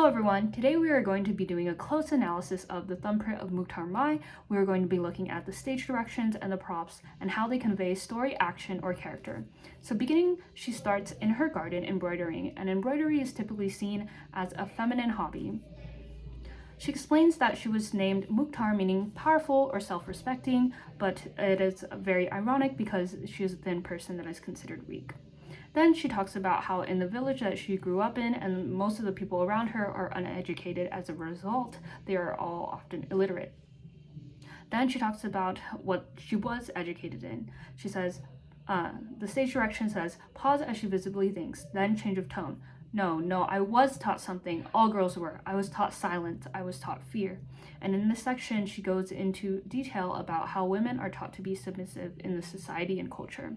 Hello everyone, today we are going to be doing a close analysis of the thumbprint of Mukhtar Mai. We are going to be looking at the stage directions and the props and how they convey story, action, or character. So beginning, she starts in her garden embroidering, and embroidery is typically seen as a feminine hobby. She explains that she was named Mukhtar, meaning powerful or self-respecting, but it is very ironic because she is a thin person that is considered weak. Then she talks about how in the village that she grew up in, and most of the people around her are uneducated. As a result, they are all often illiterate. Then she talks about what she was educated in. She says, the stage direction says, pause as she visibly thinks, then change of tone. No, I was taught something. All girls were. I was taught silence. I was taught fear. And in this section, she goes into detail about how women are taught to be submissive in the society and culture.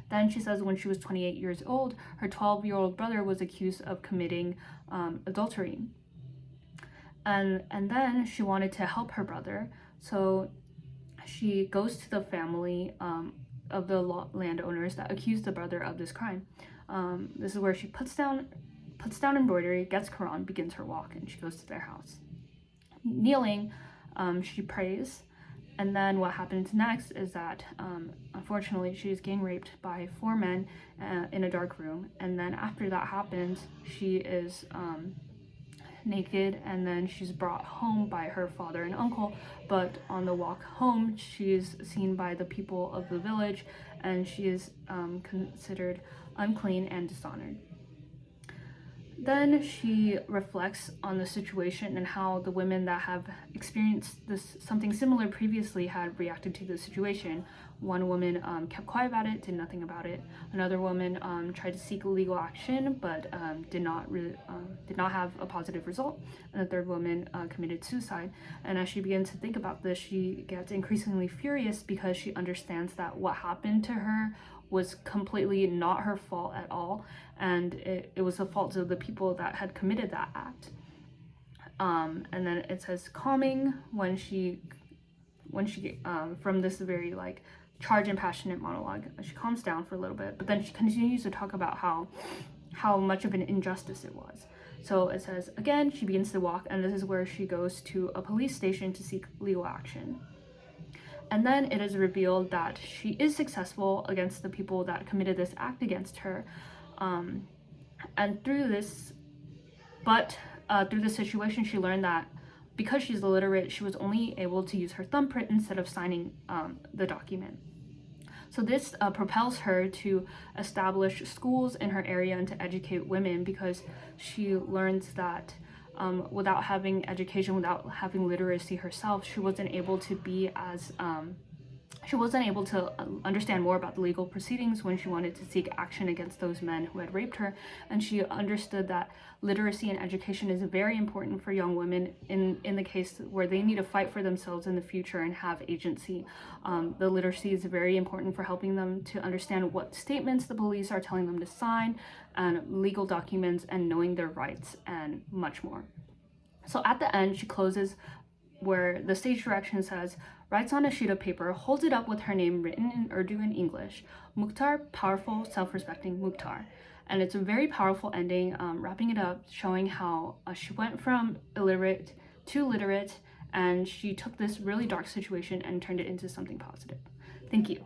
Then she says when she was 28 years old, her 12-year-old brother was accused of committing adultery. And then she wanted to help her brother, so she goes to the family of the landowners that accused the brother of this crime. This is where she puts down embroidery, gets Quran, begins her walk, and she goes to their house. Kneeling, she prays. And then what happens next is that, unfortunately, she is gang raped by 4 men in a dark room. And then after that happens, she is naked, and then she's brought home by her father and uncle. But on the walk home, she is seen by the people of the village, and she is considered unclean and dishonored. Then she reflects on the situation and how the women that have experienced something similar previously had reacted to the situation. One woman kept quiet about it, did nothing about it. Another woman tried to seek legal action, but did not have a positive result. And the third woman committed suicide. And as she begins to think about this, she gets increasingly furious because she understands that what happened to her was completely not her fault at all, and it was the fault of the people that had committed that act. And then it says calming when she from this very charged and passionate monologue, she calms down for a little bit, but then she continues to talk about how much of an injustice it was. So it says again, she begins to walk, and this is where she goes to a police station to seek legal action. And then it is revealed that she is successful against the people that committed this act against her. And through this situation, she learned that because she's illiterate, she was only able to use her thumbprint instead of signing the document. So this propels her to establish schools in her area and to educate women, because she learns that without having education, without having literacy herself, she wasn't able to understand more about the legal proceedings when she wanted to seek action against those men who had raped her. And she understood that literacy and education is very important for young women in the case where they need to fight for themselves in the future and have agency. The literacy is very important for helping them to understand what statements the police are telling them to sign, and legal documents, and knowing their rights, and much more. So at the end, she closes where the stage direction says, writes on a sheet of paper, holds it up with her name written in Urdu and English, Mukhtar, powerful, self-respecting Mukhtar. And it's a very powerful ending, wrapping it up, showing how she went from illiterate to literate, and she took this really dark situation and turned it into something positive. Thank you.